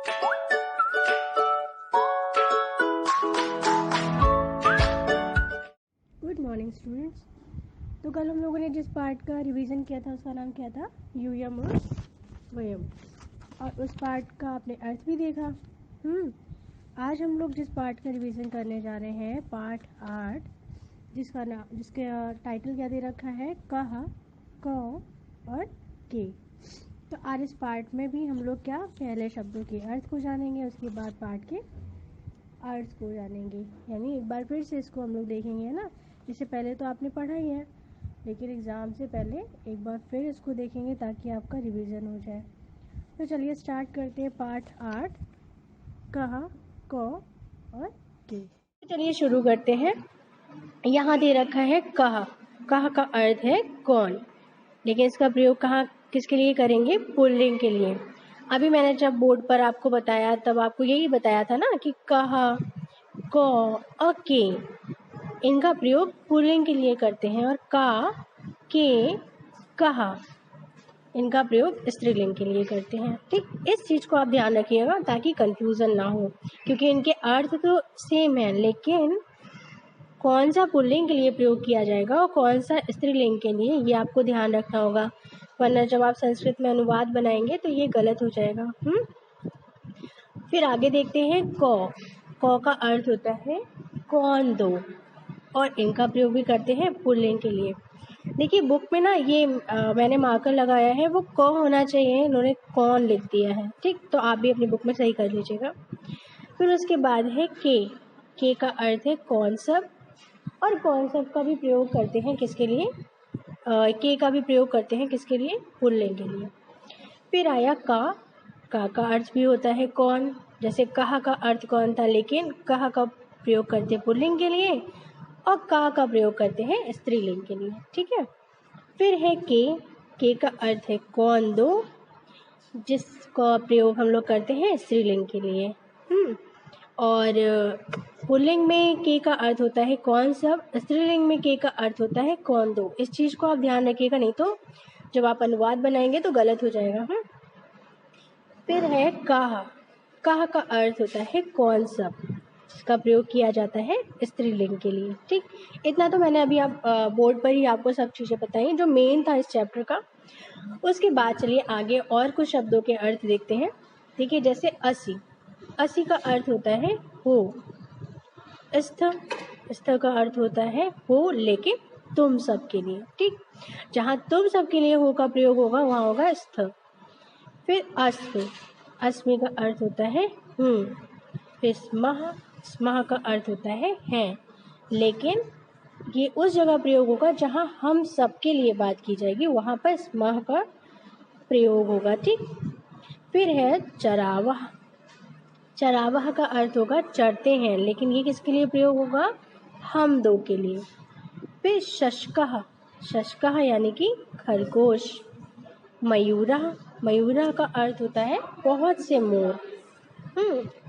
Good morning students. तो कल हम लोगों ने जिस पार्ट का रिवीजन किया था उसका नाम क्या था? यूयम और वयम, और उस पार्ट का आपने अर्थ भी देखा। आज हम लोग जिस पार्ट का रिवीजन करने जा रहे हैं, पार्ट 8, जिसका टाइटल क्या दे रखा है? कहा, क और के। तो आज इस पार्ट में भी हम लोग क्या पहले शब्दों के अर्थ को जानेंगे, उसके बाद पार्ट के अर्थ को जानेंगे। यानी एक बार फिर से इसको हम लोग देखेंगे, है ना। इससे पहले तो आपने पढ़ा ही है, लेकिन एग्ज़ाम से पहले एक बार फिर इसको देखेंगे ताकि आपका रिवीजन हो जाए। तो चलिए स्टार्ट करते हैं पार्ट 8, कहा, क और के। तो चलिए शुरू करते हैं। यहाँ दे रखा है कहा। कहा का अर्थ है कौन, लेकिन इसका प्रयोग कहाँ किसके लिए करेंगे? पुल्लिंग के लिए। अभी मैंने जब बोर्ड पर आपको बताया तब आपको यही बताया था ना कि कहा, क और के, इनका प्रयोग पुल्लिंग के लिए करते हैं, और का, के, कहा, इनका प्रयोग स्त्रीलिंग के लिए करते हैं। ठीक, इस चीज़ को आप ध्यान रखिएगा ताकि कंफ्यूजन ना हो, क्योंकि इनके अर्थ तो सेम है, लेकिन कौन सा पुल्लिंग के लिए प्रयोग किया जाएगा और कौन सा स्त्रीलिंग के लिए, ये आपको ध्यान रखना होगा, वरना जब आप संस्कृत में अनुवाद बनाएंगे तो ये गलत हो जाएगा। फिर आगे देखते हैं क। क का अर्थ होता है कौन दो, और इनका प्रयोग भी करते हैं पुल्लिंग के लिए। देखिए बुक में ना ये मैंने मार्कर लगाया है, वो क होना चाहिए, इन्होंने कौन लिख दिया है। ठीक, तो आप भी अपनी बुक में सही कर लीजिएगा। फिर उसके बाद है के। के का अर्थ है कौन सब, और कौन सब का भी प्रयोग करते हैं किसके लिए? के का भी प्रयोग करते हैं किसके लिए? पुल्लिंग के लिए। फिर आया का। का अर्थ भी होता है कौन, जैसे कहा का अर्थ कौन था, लेकिन कहा का प्रयोग करते हैं पुल्लिंग के लिए और का प्रयोग करते हैं स्त्रीलिंग के लिए। ठीक है। फिर है के का अर्थ है कौन दो, जिसका प्रयोग हम लोग करते हैं स्त्रीलिंग के लिए। और पुल्लिंग में के का अर्थ होता है कौन सब, स्त्रीलिंग में के का अर्थ होता है कौन दो। इस चीज़ को आप ध्यान रखिएगा, नहीं तो जब आप अनुवाद बनाएंगे तो गलत हो जाएगा। फिर है कहा। कहा का अर्थ होता है कौन सब, इसका प्रयोग किया जाता है स्त्रीलिंग के लिए। ठीक, इतना तो मैंने अभी आप बोर्ड पर ही आपको सब चीज़ें बताई जो मेन था इस चैप्टर का। उसके बाद चलिए आगे और कुछ शब्दों के अर्थ देखते हैं। देखिए जैसे असी। असी का अर्थ होता है हो। स्थ। स्थ का अर्थ होता है हो, लेकिन तुम सब के लिए। ठीक, जहाँ तुम सब के लिए हो का प्रयोग होगा वहाँ होगा स्थ। फिर अस्मि। अस्मि का अर्थ होता है फिर स्मः। स्मः का अर्थ होता है, लेकिन ये उस जगह प्रयोग होगा जहाँ हम सबके लिए बात की जाएगी, वहाँ पर स्मः का प्रयोग होगा। ठीक, फिर है चरावह। चरावह का अर्थ होगा चरते हैं, लेकिन ये किसके लिए प्रयोग होगा? हम दो के लिए। फिर शशकः। शशकः यानी कि खरगोश। मयूरः। मयूरः का अर्थ होता है बहुत से मोर।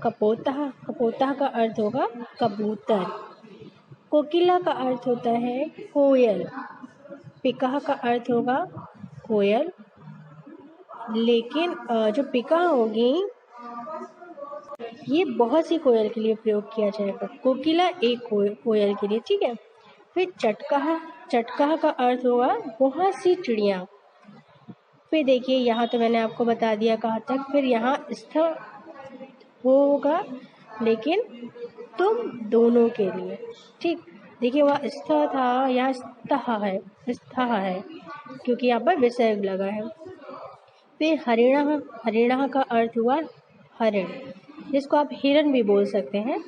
कपोतः। कपोतः का अर्थ होगा कबूतर। कोकिला का अर्थ होता है कोयल। पिकः का अर्थ होगा कोयल, लेकिन जो पिका होगी ये बहुत सी कोयल के लिए प्रयोग किया जाएगा, कोकिला एक कोयल के लिए। ठीक है। फिर चटकः। चटकः का अर्थ होगा बहुत सी चिड़िया। फिर देखिए यहाँ तो मैंने आपको बता दिया कहाँ तक। फिर यहाँ स्थ होगा, लेकिन तुम दोनों के लिए। ठीक, देखिए वहाँ स्थ था, यहाँ स्थः है, स्थः है, क्योंकि यहाँ पर विसर्ग लगा है। फिर हरिणः। हरिणः का अर्थ हुआ हरिण, जिसको आप हिरण भी बोल सकते हैं।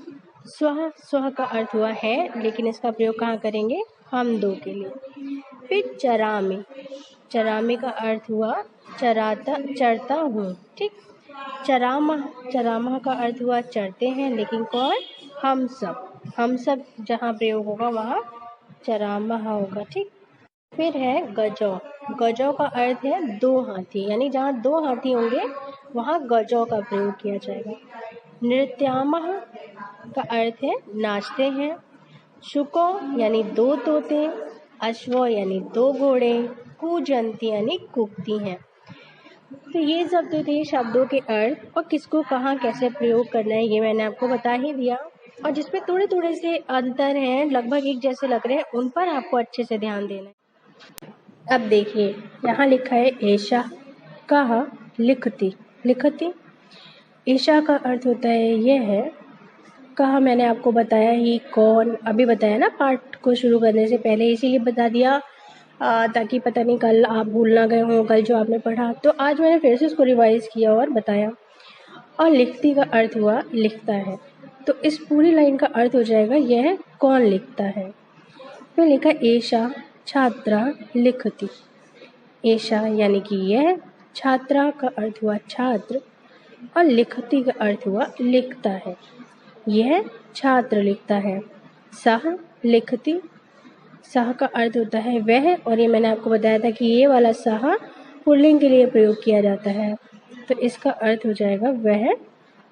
स्वः। स्वः का अर्थ हुआ है, लेकिन इसका प्रयोग कहाँ करेंगे? हम दो के लिए। फिर चरामि। चरामि का अर्थ हुआ चराता, चरता हूँ। ठीक, चरामः। चरामः का अर्थ हुआ चरते हैं, लेकिन कौन? हम सब। हम सब जहाँ प्रयोग होगा वहाँ चरामः होगा। ठीक, फिर है गजौ। गजौ का अर्थ है दो हाथी, यानी जहाँ दो हाथी होंगे वहाँ गजौ का प्रयोग किया जाएगा। नृत्यामः का अर्थ है नाचते हैं। शुको यानी दो तोते। अश्व यानी दो घोड़े। कूजंती यानी कूदती हैं। तो ये सब तो थे शब्दों के अर्थ और किसको कहाँ कैसे प्रयोग करना है, ये मैंने आपको बता ही दिया। और जिसमें थोड़े थोड़े से अंतर हैं, लगभग एक जैसे लग रहे हैं, उन पर आपको अच्छे से ध्यान देना है। अब देखिए, यहाँ लिखा है एषा कहा लिखती। लिखती, एषा का अर्थ होता है यह है। कहा मैंने आपको बताया ही, कौन, अभी बताया ना पाठ को शुरू करने से पहले, इसीलिए बता दिया ताकि पता नहीं कल आप भूल ना गए हों कल जो आपने पढ़ा। तो आज मैंने फिर से उसको रिवाइज किया और बताया। और लिखती का अर्थ हुआ लिखता है। तो इस पूरी लाइन का अर्थ हो जाएगा यह कौन लिखता है। फिर लिखा एषा छात्रा लिखती। एषा यानी कि यह, छात्रा का अर्थ हुआ छात्र, और लिखती का अर्थ हुआ लिखता है। यह छात्र लिखता है। सह लिखती, सह का अर्थ होता है वह, और ये मैंने आपको बताया था कि ये वाला सह पुल्लिंग के लिए प्रयोग किया जाता है। तो इसका अर्थ हो जाएगा वह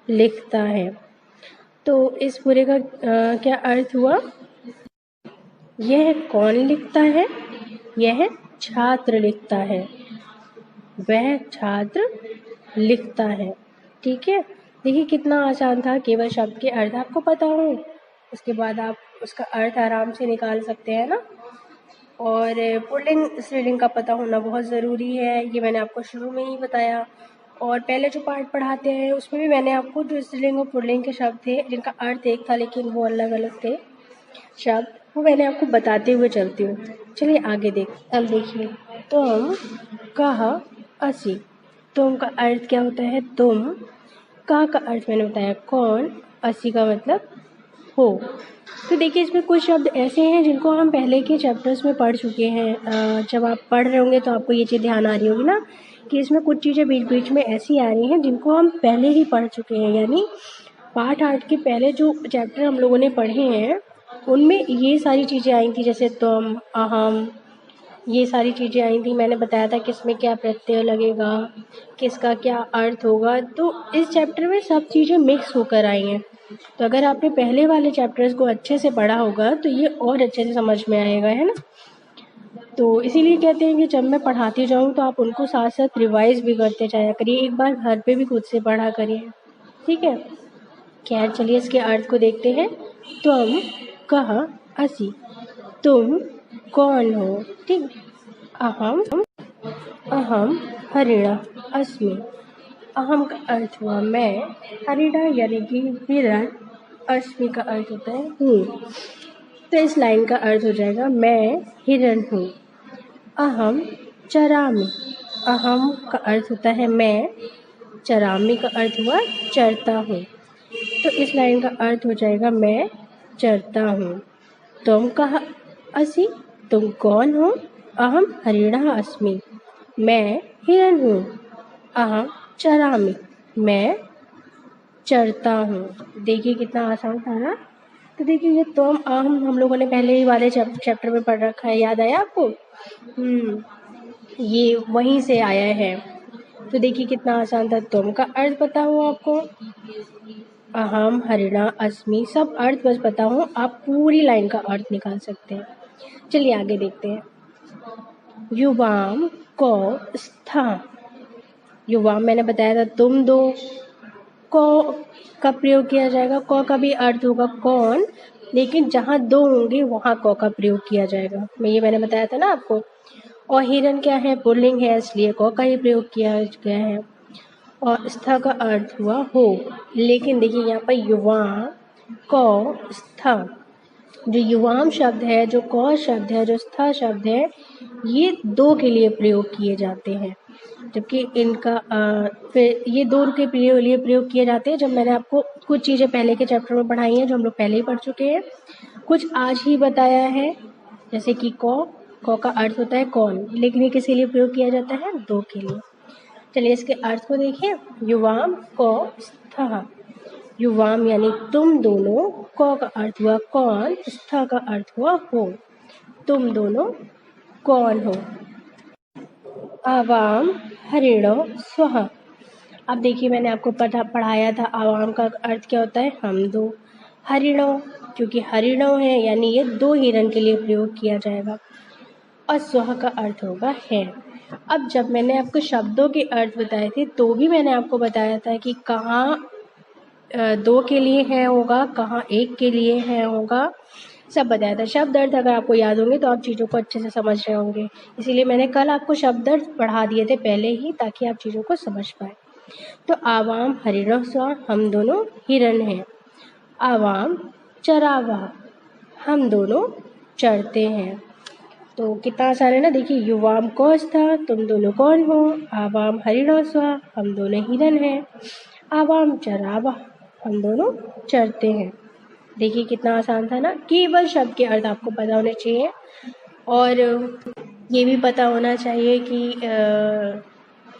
लिखता है। तो इस पूरे का क्या अर्थ हुआ? यह कौन लिखता है? यह छात्र लिखता है। वह छात्र लिखता है। ठीक है, देखिए कितना आसान था, केवल शब्द के अर्थ आपको पता हो, उसके बाद आप उसका अर्थ आराम से निकाल सकते हैं ना। और पुल्लिंग स्त्रीलिंग का पता होना बहुत ज़रूरी है, ये मैंने आपको शुरू में ही बताया। और पहले जो पार्ट पढ़ाते हैं उसमें भी मैंने आपको जो स्त्रीलिंग और पुल्लिंग के शब्द थे जिनका अर्थ एक था लेकिन वो अलग अलग थे शब्द, वो मैंने आपको बताते हुए चलती हूँ। चलिए आगे देख। अब देखिए, तुम कहा असी। तुम का अर्थ क्या होता है? तुम। कहा का अर्थ मैंने बताया कौन, असी का मतलब हो। तो देखिए, इसमें कुछ शब्द ऐसे हैं जिनको हम पहले के चैप्टर्स में पढ़ चुके हैं। जब आप पढ़ रहे होंगे तो आपको ये चीज़ ध्यान आ रही होगी ना कि इसमें कुछ चीज़ें बीच बीच में ऐसी आ रही हैं जिनको हम पहले ही पढ़ चुके हैं। यानी पाठ 8 के पहले जो चैप्टर हम लोगों ने पढ़े हैं उनमें ये सारी चीज़ें आई थी, जैसे तुम, अहम, ये सारी चीज़ें आई थी। मैंने बताया था किसमें क्या प्रत्यय लगेगा, किसका क्या अर्थ होगा। तो इस चैप्टर में सब चीज़ें मिक्स होकर आई हैं। तो अगर आपने पहले वाले चैप्टर्स को अच्छे से पढ़ा होगा तो ये और अच्छे से समझ में आएगा, है ना। तो इसीलिए कहते हैं कि जब मैं पढ़ाती जाऊँ तो आप उनको साथ साथ रिवाइज भी करते जाया करिए, एक बार घर पे भी खुद से पढ़ा करिए। ठीक है, खैर चलिए इसके अर्थ को देखते हैं। तुम कहा असी, तुम कौन हो। ठीक, अहम, अहम हरिणा अस्मि। अहम का अर्थ हुआ मैं, हरिणा यानी कि हिरण, अस्मि का अर्थ होता है हूँ। तो इस लाइन का अर्थ हो जाएगा मैं हिरण हूँ। अहम चरामि। अहम का अर्थ होता है मैं, चरामि का अर्थ हुआ चरता हूँ। तो इस लाइन का अर्थ हो जाएगा मैं चरता हूँ। तुम कहा असी, तुम कौन हो? अहम हरिणः अस्मि, मैं हिरण हूँ। अहम चरामि, मैं चरता हूँ। देखिए कितना आसान था ना। तो देखिए ये तुम अहम हम लोगों ने पहले ही वाले चैप्टर में पढ़ रखा है, याद आया आपको? ये वहीं से आया है। तो देखिए कितना आसान था। तुम का अर्थ पता हो आपको, अहम हरिणा अस्मि, सब अर्थ बस पता हो, आप पूरी लाइन का अर्थ निकाल सकते हैं। चलिए आगे देखते हैं। युवाम को स्था। युवाम मैंने बताया था तुम दो, को का प्रयोग किया जाएगा। क का भी अर्थ होगा कौन, लेकिन जहाँ दो होंगे वहाँ क का प्रयोग किया जाएगा। मैंने बताया था ना आपको। और हिरण क्या है? पुल्लिंग है, इसलिए क का ही प्रयोग किया गया है। और स्था का अर्थ हुआ हो, लेकिन देखिए यहाँ पर युवा क स्था, जो युवाम शब्द है, जो क शब्द है, जो स्था शब्द है, ये दो के लिए प्रयोग किए जाते हैं। जबकि इनका फिर ये दो के लिए प्रयोग किए जाते हैं जब मैंने आपको कुछ चीज़ें पहले के चैप्टर में पढ़ाई हैं जो हम लोग पहले ही पढ़ चुके हैं, कुछ आज ही बताया है। जैसे कि क का अर्थ होता है कौन, लेकिन ये किसके लिए प्रयोग किया जाता है? दो के लिए। चलिए इसके अर्थ को देखिए। युवाम क स्था, युवाम यानी तुम दोनों, क का अर्थ हुआ कौन, स्था का अर्थ हुआ हो, तुम दोनों कौन हो। आवाम हरिणो स्वः। अब देखिए मैंने आपको पढ़ाया था आवाम का अर्थ क्या होता है? हम दो। हरिणो, क्योंकि हरिणो है यानी ये दो हिरण के लिए प्रयोग किया जाएगा। और स्वः का अर्थ होगा है। अब जब मैंने आपको शब्दों के अर्थ बताए थे तो भी मैंने आपको बताया था कि कहाँ दो के लिए है होगा, कहाँ एक के लिए है होगा, सब बताया था। शब्द अर्थ अगर आपको याद होंगे तो आप चीज़ों को अच्छे से समझ रहे होंगे, इसीलिए मैंने कल आपको शब्द अर्थ पढ़ा दिए थे पहले ही, ताकि आप चीज़ों को समझ पाए। तो आवाम हरिण स्वा, हम दोनों हिरन हैं। आवाम चरावा, हम दोनों चरते हैं। तो कितना आसान है ना। देखिए, युवाम कौश था, तुम दोनों कौन हो। आवाम हरिण स्वा, हम दोनों हिरन हैं। आवाम चरावा, हम दोनों चरते हैं। देखिए कितना आसान था ना। केवल शब्द के अर्थ आपको पता होने चाहिए, और ये भी पता होना चाहिए कि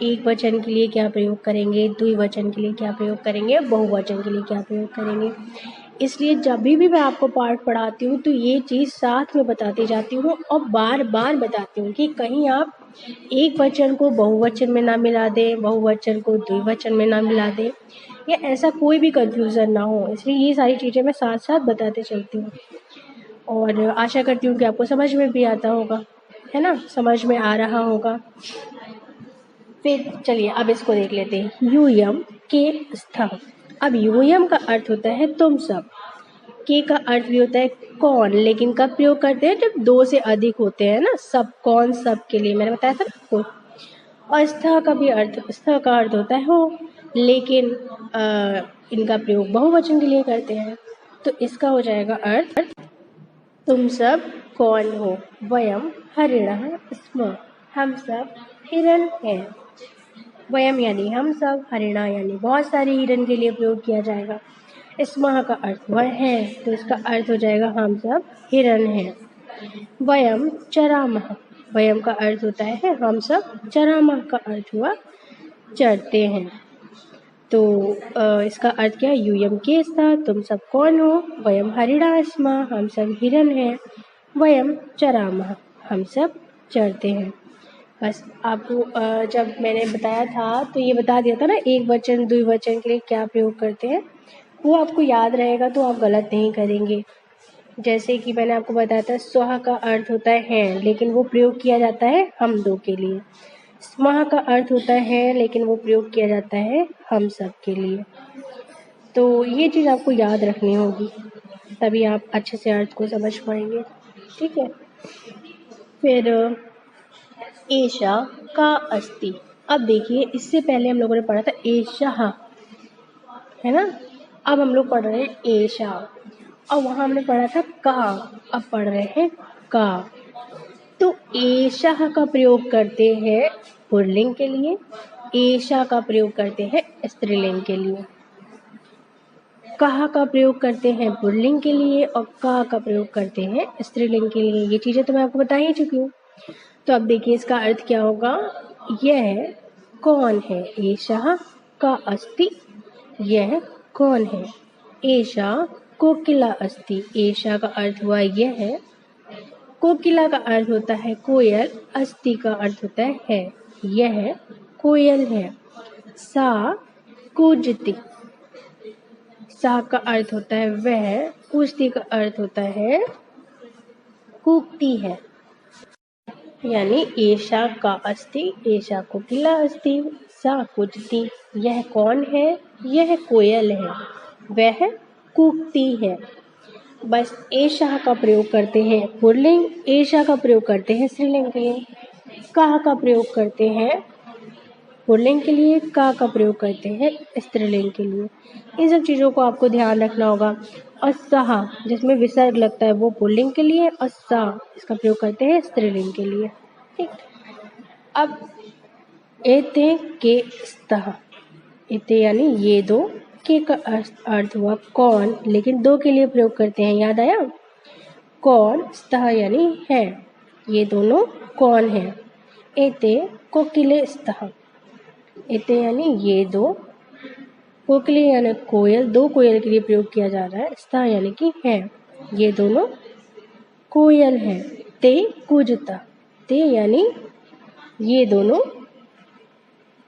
एक वचन के लिए क्या प्रयोग करेंगे, द्विवचन के लिए क्या प्रयोग करेंगे, बहुवचन के लिए क्या प्रयोग करेंगे। इसलिए जब भी मैं आपको पाठ पढ़ाती हूँ तो ये चीज़ साथ में बताती जाती हूँ और बार बार बताती हूँ कि कहीं आप एक वचन को बहुवचन में ना मिला दें, बहुवचन को द्विवचन में ना मिला दें, या ऐसा कोई भी कंफ्यूजन ना हो। इसलिए ये सारी चीज़ें मैं साथ साथ बताते चलती हूँ, और आशा करती हूँ कि आपको समझ में भी आता होगा, है ना, समझ में आ रहा होगा। फिर चलिए अब इसको देख लेते हैं। यूयम के स्थ। अब यूयम का अर्थ होता है तुम सब। के का अर्थ भी होता है कौन, लेकिन कब प्रयोग करते हैं, जब दो से अधिक होते हैं ना। सब, कौन, सब के लिए मैंने बताया था आपको। और स्थ का भी अर्थ, स्थ का अर्थ होता है हो, लेकिन इनका प्रयोग बहुवचन के लिए करते हैं। तो इसका हो जाएगा अर्थ तुम सब कौन हो। वयम हरिणः स्म, हम सब हिरन हैं। वयम यानी हम सब, हरिणा यानी बहुत सारे हिरन के लिए प्रयोग किया जाएगा। स्मः का अर्थ वह है, तो इसका अर्थ हो जाएगा हम सब हिरन हैं। वयम चरामः, वयम का अर्थ होता है हम सब, चरामः का अर्थ हुआ चरते हैं। तो इसका अर्थ क्या है, यूयम के स्था, तुम सब कौन हो। वयम हरिणा स्मः, हम सब हिरन हैं। वयम चरामः, हम सब चरते हैं। बस आपको जब मैंने बताया था तो ये बता दिया था ना, एक वचन द्विवचन के लिए क्या प्रयोग करते हैं, वो आपको याद रहेगा तो आप गलत नहीं करेंगे। जैसे कि मैंने आपको बताया था, स्वह का अर्थ होता है, लेकिन वो प्रयोग किया जाता है हम दो के लिए। स्मः का अर्थ होता है, लेकिन वो प्रयोग किया जाता है हम सब के लिए। तो ये चीज़ आपको याद रखनी होगी, तभी आप अच्छे से अर्थ को समझ पाएंगे। ठीक है। फिर एषा का अस्ति। अब देखिए, इससे पहले हम लोगों ने पढ़ा था एषा, है ना। अब हम लोग पढ़ रहे हैं एषा, और वहाँ हमने पढ़ा था का, अब पढ़ रहे हैं का। तो एषा का प्रयोग करते हैं पुल्लिंग के लिए, एषा का प्रयोग करते हैं स्त्रीलिंग के लिए। कहा का प्रयोग करते हैं पुल्लिंग के लिए, और का प्रयोग करते हैं स्त्रीलिंग के लिए। ये चीज़ें तो मैं आपको बता ही चुकी हूँ। तो अब देखिए इसका अर्थ क्या होगा। यह कौन है। एषा का अस्ति, यह कौन है। एषा कोकिला अस्ति, एषा का अर्थ हुआ यह है। कोकिला का अर्थ होता है कोयल, अस्ति का अर्थ होता है, यह कोयल है। सा कूजती, सा का अर्थ होता है वह, कूजती का अर्थ होता है कूकती है। यानी एषा का अस्ति, एषा कोकिला अस्ति, सा कूजती। यह कौन है, यह कोयल है, वह कूकती है। बस एषा का प्रयोग करते हैं पुल्लिंग, एषा का प्रयोग करते हैं स्त्रीलिंग के लिए। कहा का प्रयोग करते हैं पुल्लिंग के लिए, का प्रयोग करते हैं स्त्रीलिंग के लिए। इन सब चीज़ों को आपको ध्यान रखना होगा। और सहा, जिसमें विसर्ग लगता है, वो पुल्लिंग के लिए, और सा इसका प्रयोग करते हैं स्त्रीलिंग के लिए। ठीक। अब एते के स्तः, एते यानी ये दो, के का अर्थ हुआ कौन, लेकिन दो के लिए प्रयोग करते हैं, याद आया। कौन, स्तः यानी है, ये दोनों कौन है। एते कोकिले स्तः, एते यानी ये दो, कोकिले यानी कोयल, दो कोयल के लिए प्रयोग किया जा रहा है। स्तः यानी कि है, ये दोनों कोयल है। ते कूजता, ते यानी ये दोनों,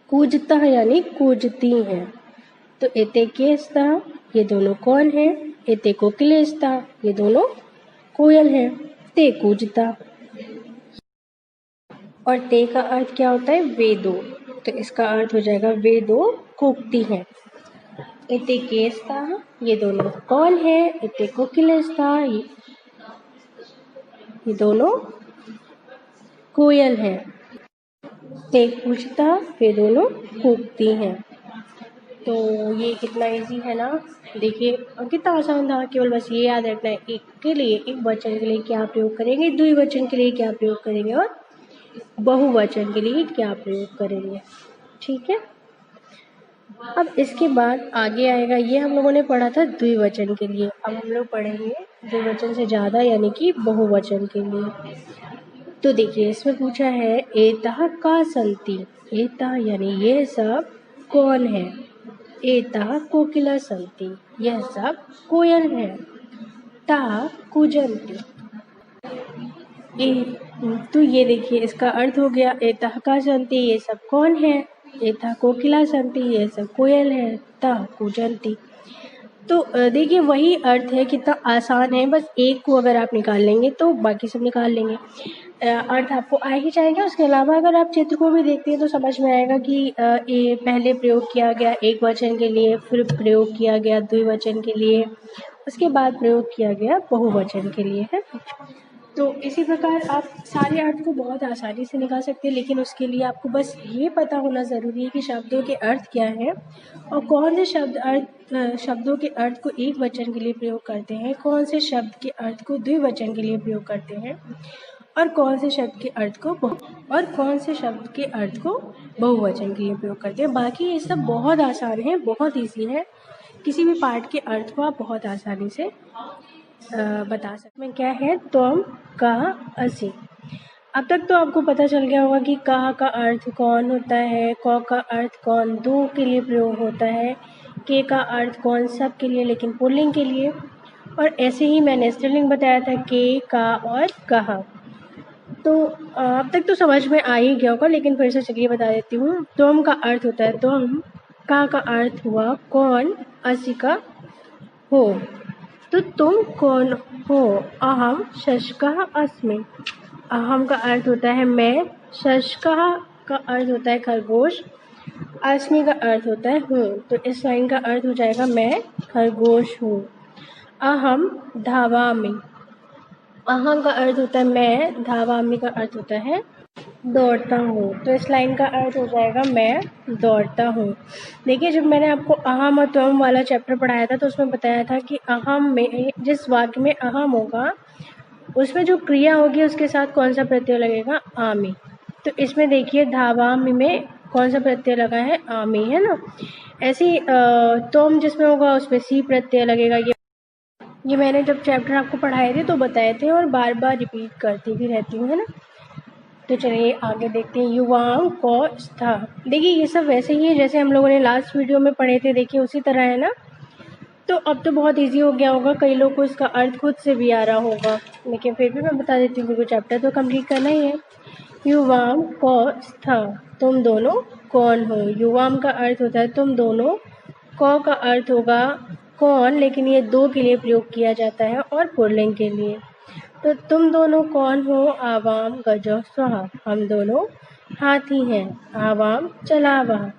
कूजता यानी कूजती हैं। तो एते के स्तः, ये दोनों कौन है। एते कोकिले स्तः, ये दोनों कोयल है। ते कूजता, और ते का अर्थ क्या होता है? वे दो। तो इसका अर्थ हो जाएगा वे दो कूकती हैं। इते केस्ता, ये दोनों कौन है? इते कोकिलेस्ता, ये दोनों कोयल हैं। ते पूछता, वे दोनों कूकती हैं। तो ये कितना इजी है ना, देखिए कितना आसान था। केवल बस ये याद रखना है, एक के लिए, एक वचन के लिए क्या प्रयोग करेंगे, द्विवचन के लिए क्या प्रयोग करेंगे और बहुवचन के लिए क्या प्रयोग करेंगे। ठीक है, अब इसके बाद आगे आएगा, ये हम लोगों ने पढ़ा था द्विवचन के लिए। अब हम लोग पढ़ेंगे द्विवचन से ज़्यादा यानी कि बहुवचन के लिए। तो देखिए इसमें पूछा है एतः का संति। एतः यानी ये सब कौन है? एतः कोकिला संति, यह सब कोयल है। ता कूजन्ति, तो ये देखिए इसका अर्थ हो गया एतः का संति, ये सब कौन है? एतः कोकिला संति, ये सब कोयल है। ता कूजन्ति। तो देखिए वही अर्थ है, कितना आसान है। बस एक को अगर आप निकाल लेंगे तो बाकी सब निकाल लेंगे, अर्थ आपको आ ही जाएगा। उसके अलावा अगर आप चित्र को भी देखते हैं तो समझ में आएगा कि ये पहले प्रयोग किया गया एक वचन के लिए, फिर प्रयोग किया गया द्विवचन के लिए, उसके बाद प्रयोग किया गया बहुवचन के लिए, है। तो इसी प्रकार आप सारे अर्थ को बहुत आसानी से निकाल सकते हैं, लेकिन उसके लिए आपको बस ये पता होना ज़रूरी है कि शब्दों के अर्थ क्या हैं और कौन से शब्दों के अर्थ को एक वचन के लिए प्रयोग करते हैं, कौन से शब्द के अर्थ को द्विवचन के लिए प्रयोग करते हैं और कौन से शब्द के अर्थ को बहुवचन के लिए प्रयोग करते हैं। बाकी ये सब बहुत आसान है, बहुत ईजी है। किसी भी पार्ट के अर्थ को आप बहुत आसानी से बता सकते हैं। क्या है? तुम, कहा, असी। अब तक तो आपको पता चल गया होगा कि कहा का अर्थ कौन होता है, कौ का अर्थ कौन दो के लिए प्रयोग होता है, के का अर्थ कौन सब के लिए लेकिन पुल्लिंग के लिए, और ऐसे ही मैंने स्त्रीलिंग बताया था के, का और कहा। तो अब तक तो समझ में आ ही गया होगा, लेकिन फिर से चलिए बता देती हूँ। तुम का अर्थ होता है तुम, का अर्थ हुआ कौन, असी का हो। तो तुम कौन हो? अहम शशकः अस्मि। अहम का अर्थ होता है मैं, शशकः का अर्थ होता है खरगोश, अस्मि का अर्थ होता है हूँ। तो इस लाइन का अर्थ हो जाएगा मैं खरगोश हूँ। अहम धावामि। अहम का अर्थ होता है मैं, धावामि का अर्थ होता है दौड़ता हूँ। तो इस लाइन का अर्थ हो जाएगा मैं दौड़ता हूँ। देखिए जब मैंने आपको अहम और त्वम वाला चैप्टर पढ़ाया था तो उसमें बताया था कि अहम में, जिस वाक्य में अहम होगा उसमें जो क्रिया होगी उसके साथ कौन सा प्रत्यय लगेगा? आमि। तो इसमें देखिए धावामि में कौन सा प्रत्यय लगा है? आमि, है ना। ऐसे ही त्वम जिसमें होगा उसमें सी प्रत्यय लगेगा। ये मैंने जब चैप्टर आपको पढ़ाए थे तो बताए थे और बार बार रिपीट करती भी रहती हूँ, है ना। तो चलिए आगे देखते हैं। युवाओं को स्था। देखिए ये सब वैसे ही है जैसे हम लोगों ने लास्ट वीडियो में पढ़े थे, देखिए उसी तरह है ना। तो अब तो बहुत इजी हो गया होगा, कई लोग को इसका अर्थ खुद से भी आ रहा होगा, लेकिन फिर भी मैं बता देती हूँ क्योंकि चैप्टर तो कंप्लीट करना ही है। युवाम को स्था, तुम दोनों कौन हो। युवाम का अर्थ होता है तुम दोनों, कौ का अर्थ होगा कौन, लेकिन ये दो के लिए प्रयोग किया जाता है और पुल्लिंग के लिए। तो तुम दोनों कौन हो? आवाम गजो स्वाहा, हम दोनों हाथी हैं। आवाम चलावह,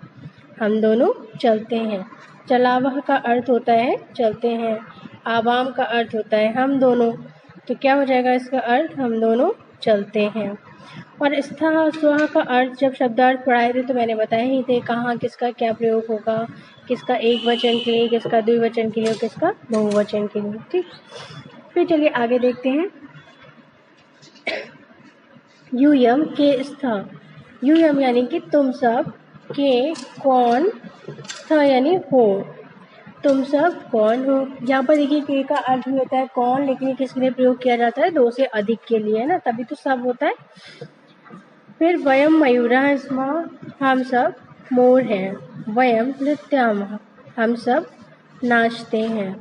हम दोनों चलते हैं। चलावह का अर्थ होता है चलते हैं। आवाम का अर्थ होता है हम दोनों। तो क्या हो जाएगा इसका अर्थ? हम दोनों चलते हैं। और स्था स्वाहा का अर्थ जब शब्दार्थ पढ़ाए थे तो मैंने बताया ही थे कहाँ किसका क्या प्रयोग होगा, किसका एक वचन के लिए, किसका द्विवचन के लिए और किसका बहुवचन के लिए। ठीक, फिर चलिए आगे देखते हैं। यूयम के स्था। यूयम यानी कि तुम सब, के कौन, स्था यानी हो, तुम सब कौन हो। यहाँ पर देखिए के का अर्थ भी होता है कौन, लेकिन ये किस लिए प्रयोग किया जाता है? दो से अधिक के लिए, है ना, तभी तो सब होता है। फिर वयम मयूरा स्म, हम सब मोर हैं। वयम नृत्यामः, हम सब नाचते हैं।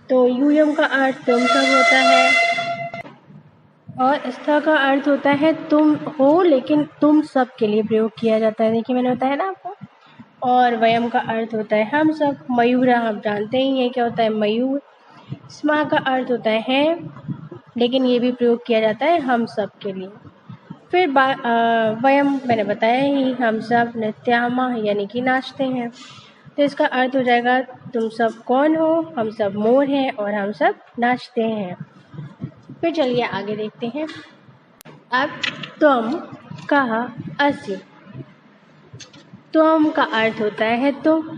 तो यूयम का अर्थ तुम सब होता है और स्था का अर्थ होता है तुम हो, लेकिन तुम सब के लिए प्रयोग किया जाता है। देखिए मैंने बताया ना आपको। और वयम का अर्थ होता है हम सब। मयूरा आप जानते ही हैं क्या होता है? मयूर। स्मा का अर्थ होता है, लेकिन ये भी प्रयोग किया जाता है हम सब के लिए। फिर वयम मैंने बताया ही, हम सब नृत्यामः यानी कि नाचते हैं। तो इसका अर्थ हो जाएगा तुम सब कौन हो, हम सब मोर हैं और हम सब नाचते हैं। फिर चलिए आगे देखते हैं। अब त्वम कहा असि। त्वम का अर्थ होता है तुम,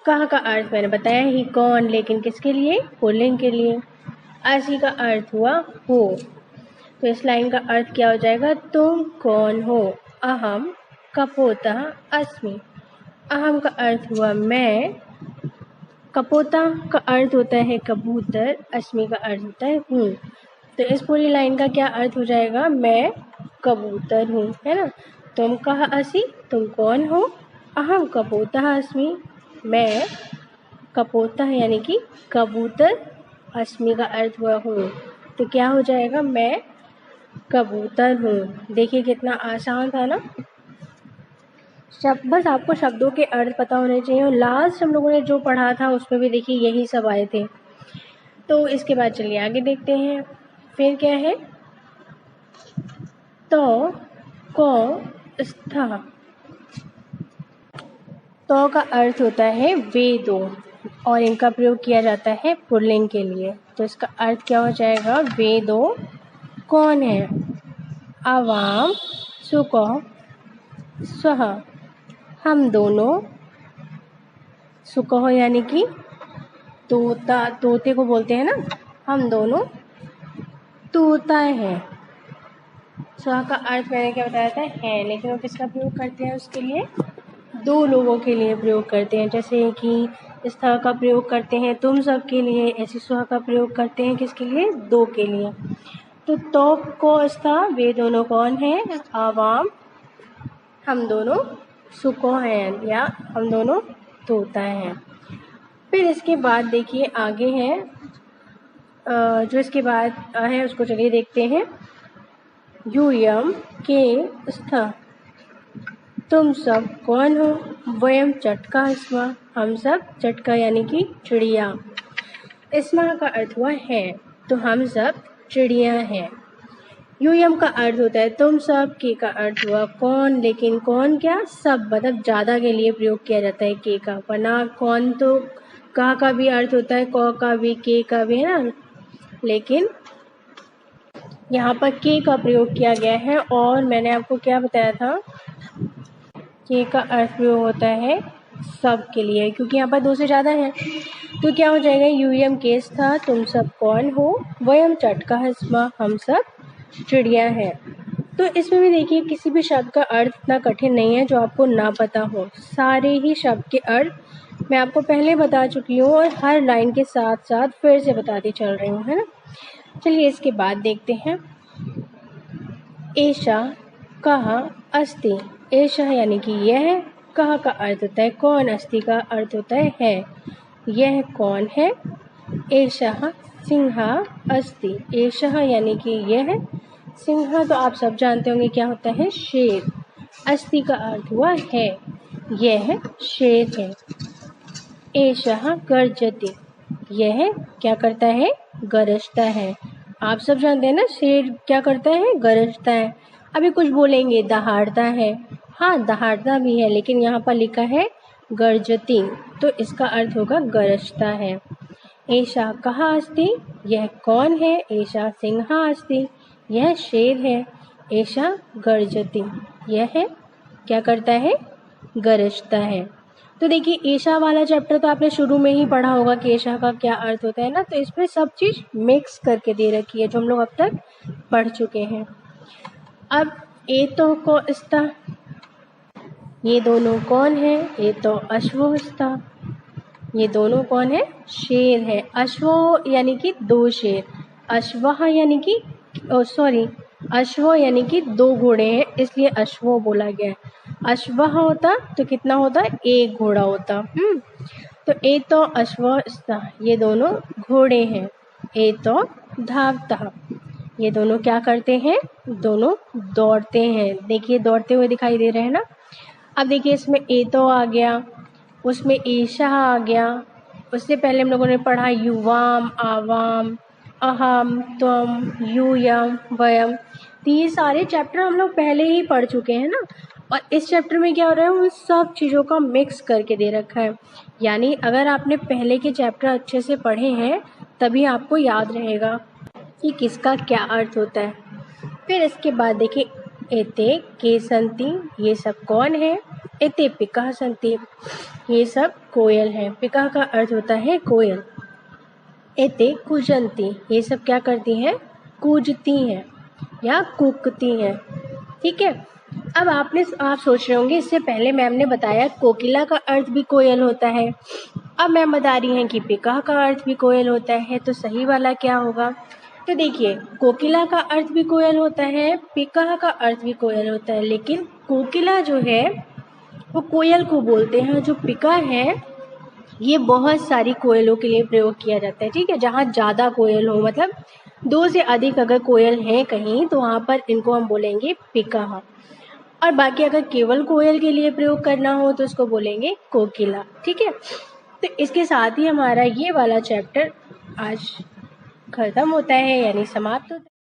कहा का अर्थ मैंने बताया ही कौन, लेकिन किसके लिए, पुल्लिंग के लिए। असि का अर्थ हुआ हो। तो इस लाइन का अर्थ क्या हो जाएगा, तुम कौन हो। अहम कपोतः अस्मि। अहम का अर्थ हुआ मैं, कपोता का अर्थ होता है कबूतर, अस्मि का अर्थ होता है हूँ। तो इस पूरी लाइन का क्या अर्थ हो जाएगा, मैं कबूतर हूँ, है ना। तुम कहा असि, तुम कौन हो। अहम कपोतः अस्मि, मैं कपोतः यानी कि कबूतर, अस्मि का अर्थ हुआ हूँ। तो क्या हो जाएगा, मैं कबूतर हूँ। देखिए कितना आसान था ना। बस आपको शब्दों के अर्थ पता होने चाहिए। और लास्ट हम लोगों ने जो पढ़ा था उसमें भी देखिए यही सब आए थे। तो इसके बाद चलिए आगे देखते हैं। फिर क्या है, तो को स्था। तो का अर्थ होता है वे दो, और इनका प्रयोग किया जाता है पुल्लिंग के लिए। तो इसका अर्थ क्या हो जाएगा, वे दो कौन है। आवाम सुको स्वह, हम दोनों, सुको यानी कि तोता, तोते को बोलते हैं ना, हम दोनों तोता है। स्व का अर्थ मैंने क्या बताया था, है, लेकिन वो किसका प्रयोग करते हैं, उसके लिए दो लोगों के लिए प्रयोग करते हैं। जैसे कि इस तरह का प्रयोग करते हैं तुम सब के लिए, ऐसे स्व का प्रयोग करते हैं किसके लिए, दो के लिए। तो को स्था, वे दोनों कौन है। आवाम, हम दोनों सुको हैं, या हम दोनों तोता हैं। फिर इसके बाद देखिए आगे है, जो इसके बाद है उसको चलिए देखते हैं। यूयम के स्थ, तुम सब कौन हो। वयम चटका स्म, हम सब, चटका यानी कि चिड़िया। स्म का अर्थ हुआ है, तो हम सब चिड़िया हैं। यूयम का अर्थ होता है तुम सब, के का अर्थ हुआ कौन, लेकिन कौन क्या, सब, मतलब ज़्यादा के लिए प्रयोग किया जाता है के का। वरना कौन तो का भी अर्थ होता है, कौ का भी, के का भी, है ना। लेकिन यहाँ पर के का प्रयोग किया गया है। और मैंने आपको क्या बताया था, के का अर्थ प्रयोग होता है सब के लिए, क्योंकि यहाँ पर दो से ज़्यादा है। तो क्या हो जाएगा, यूयम केस था, तुम सब कौन हो। वयम चटका स्म, हम सब चिड़िया है। तो इसमें भी देखिए किसी भी शब्द का अर्थ इतना कठिन नहीं है जो आपको ना पता हो। सारे ही शब्द के अर्थ मैं आपको पहले बता चुकी हूँ, और हर लाइन के साथ साथ फिर से बताती चल रही हूँ, है ना। चलिए इसके बाद देखते हैं। एषा कहा अस्ति। एषा यानी कि यह, कहा का अर्थ होता है कौन, अस्ति का अर्थ होता है यह कौन है। एषा सिंहा अस्ति। एषा यानी कि यह, सिंहा तो आप सब जानते होंगे क्या होता है, शेर। अस्ति का अर्थ हुआ है, यह शेर है। एषा गर्जति, यह क्या करता है, गरजता है। आप सब जानते हैं ना शेर क्या करता है, गरजता है। अभी कुछ बोलेंगे दहाड़ता है, हाँ दहाड़ता भी है, लेकिन यहाँ पर लिखा है गर्जति, तो इसका अर्थ होगा गरजता है। एषा कहा अस्ति, यह कौन है। एषा सिंहा अस्ति, यह शेर है। एषा गर्जति, यह है क्या करता है, गरजता है। तो देखिए एषा वाला चैप्टर तो आपने शुरू में ही पढ़ा होगा कि एषा का क्या अर्थ होता है ना। तो इसमें सब चीज़ मिक्स करके दे रखी है जो हम लोग अब तक पढ़ चुके हैं। अब एतो को स्था, ये दोनों कौन है। एतो अश्वो स्था, ये दोनों कौन है, शेर है। अश्वो यानी कि दो शेर, अश्वः यानी कि अश्व यानी कि दो घोड़े हैं, इसलिए अश्वो बोला गया है। अश्वः होता तो कितना होता, एक घोड़ा होता। तो एतो अश्व स्था, ये दोनों घोड़े हैं। एतो धावता, ये दोनों क्या करते हैं, दोनों दौड़ते हैं। देखिए दौड़ते हुए दिखाई दे रहे हैं ना। अब देखिए इसमें एतो आ गया, उसमें एषा आ गया, उससे पहले हम लोगों ने पढ़ा युवाम, आवाम, अहम, त्वम, यूयम, वयम। तो ये सारे चैप्टर हम लोग पहले ही पढ़ चुके हैं ना, और इस चैप्टर में क्या हो रहा है, उन सब चीज़ों का मिक्स करके दे रखा है। यानी अगर आपने पहले के चैप्टर अच्छे से पढ़े हैं तभी आपको याद रहेगा कि किसका क्या अर्थ होता है। फिर इसके बाद देखिए, एते के संति, ये सब कौन है? एते पिका संति, ये सब कोयल है। पिका का अर्थ होता है कोयल। एते कूजंती, ये सब क्या करती हैं? कूजती हैं या कूकती हैं। ठीक है। अब आप सोच रहे होंगे इससे पहले मैम ने बताया कोकिला का अर्थ भी कोयल होता है, अब मैम बता रही हैं कि पिका का अर्थ भी कोयल होता है, तो सही वाला क्या होगा? तो देखिए, कोकिला का अर्थ भी कोयल होता है, पिका का अर्थ भी कोयल होता है, लेकिन कोकिला जो है वो कोयल को बोलते हैं, जो पिका है ये बहुत सारी कोयलों के लिए प्रयोग किया जाता है। ठीक है, जहाँ ज़्यादा कोयल हो, मतलब 2 से अधिक अगर कोयल हैं कहीं तो वहाँ पर इनको हम बोलेंगे पिका, और बाकी अगर केवल कोयल के लिए प्रयोग करना हो तो उसको बोलेंगे कोकिला। ठीक है, तो इसके साथ ही हमारा ये वाला चैप्टर आज खत्म होता है, यानी समाप्त होता है।